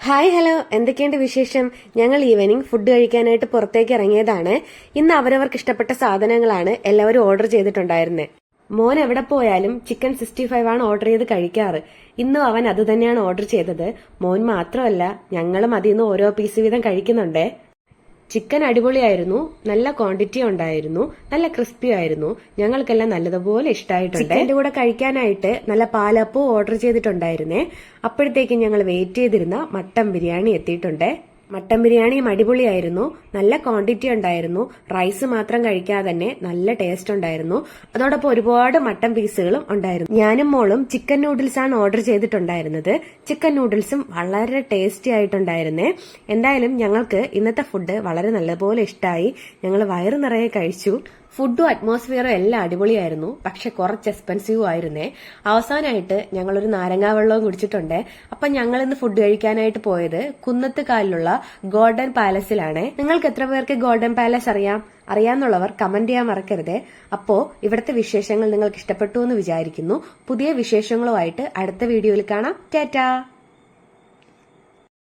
Hi hello, എന്തൊക്കെയുണ്ട് വിശേഷം? ഞങ്ങൾ ഈവനിങ് ഫുഡ് കഴിക്കാനായിട്ട് പുറത്തേക്ക് ഇറങ്ങിയതാണ്. ഇന്ന് അവരവർക്ക് ഇഷ്ടപ്പെട്ട സാധനങ്ങളാണ് എല്ലാവരും ഓർഡർ ചെയ്തിട്ടുണ്ടായിരുന്നത്. മോൻ എവിടെ പോയാലും ചിക്കൻ 65 ആണ് ഓർഡർ ചെയ്ത് കഴിക്കാറ്. ഇന്നും അവൻ അത് തന്നെയാണ് ഓർഡർ ചെയ്തത്. മോൻ മാത്രമല്ല, ഞങ്ങളും അതിൽ നിന്ന് ഓരോ പീസ് വീതം കഴിക്കുന്നുണ്ടേ. ചിക്കൻ അടിപൊളിയായിരുന്നു, നല്ല ക്വാണ്ടിറ്റി ഉണ്ടായിരുന്നു, നല്ല ക്രിസ്പി ആയിരുന്നു. ഞങ്ങൾക്കെല്ലാം നല്ലതുപോലെ ഇഷ്ടമായിട്ടുണ്ട്. ചിക്കൻ്റെ കൂടെ കഴിക്കാനായിട്ട് നല്ല പാലപ്പവും ഓർഡർ ചെയ്തിട്ടുണ്ടായിരുന്നേ. അപ്പോഴത്തേക്കും ഞങ്ങൾ വെയിറ്റ് ചെയ്തിരുന്ന മട്ടൻ ബിരിയാണി എത്തിയിട്ടുണ്ട്. മട്ടൻ ബിരിയാണിയും അടിപൊളിയായിരുന്നു, നല്ല ക്വാണ്ടിറ്റി ഉണ്ടായിരുന്നു. റൈസ് മാത്രം കഴിക്കാതെ തന്നെ നല്ല ടേസ്റ്റ് ഉണ്ടായിരുന്നു. അതോടൊപ്പം ഒരുപാട് മട്ടൻ പീസുകളും ഉണ്ടായിരുന്നു. ഞാനും മോളും ചിക്കൻ നൂഡിൽസ് ആണ് ഓർഡർ ചെയ്തിട്ടുണ്ടായിരുന്നത്. ചിക്കൻ നൂഡിൽസും വളരെ ടേസ്റ്റി ആയിട്ടുണ്ടായിരുന്നേ. എന്തായാലും ഞങ്ങൾക്ക് ഇന്നത്തെ ഫുഡ് വളരെ നല്ലപോലെ ഇഷ്ടമായി. ഞങ്ങൾ വയറ് നിറയെ കഴിച്ചു. ഫുഡും അറ്റ്മോസ്ഫിയറും എല്ലാം അടിപൊളിയായിരുന്നു, പക്ഷെ കുറച്ച് എക്സ്പെൻസീവ് ആയിരുന്നേ. അവസാനമായിട്ട് ഞങ്ങളൊരു നാരങ്ങാ വെള്ളവും കുടിച്ചിട്ടുണ്ട്. അപ്പൊ ഞങ്ങൾ ഇന്ന് ഫുഡ് കഴിക്കാനായിട്ട് പോയത് കുന്നത്തുകാലിലുള്ള ഗോൾഡൻ പാലസിലാണ്. നിങ്ങൾക്ക് എത്ര പേർക്ക് ഗോൾഡൻ പാലസ് അറിയാന്നുള്ളവർ കമന്റ് ചെയ്യാൻ മറക്കരുതേ. അപ്പോ ഇവിടുത്തെ വിശേഷങ്ങൾ നിങ്ങൾക്ക് ഇഷ്ടപ്പെട്ടു എന്ന് വിചാരിക്കുന്നു. പുതിയ വിശേഷങ്ങളുമായിട്ട് അടുത്ത വീഡിയോയിൽ കാണാം. ടാറ്റാ.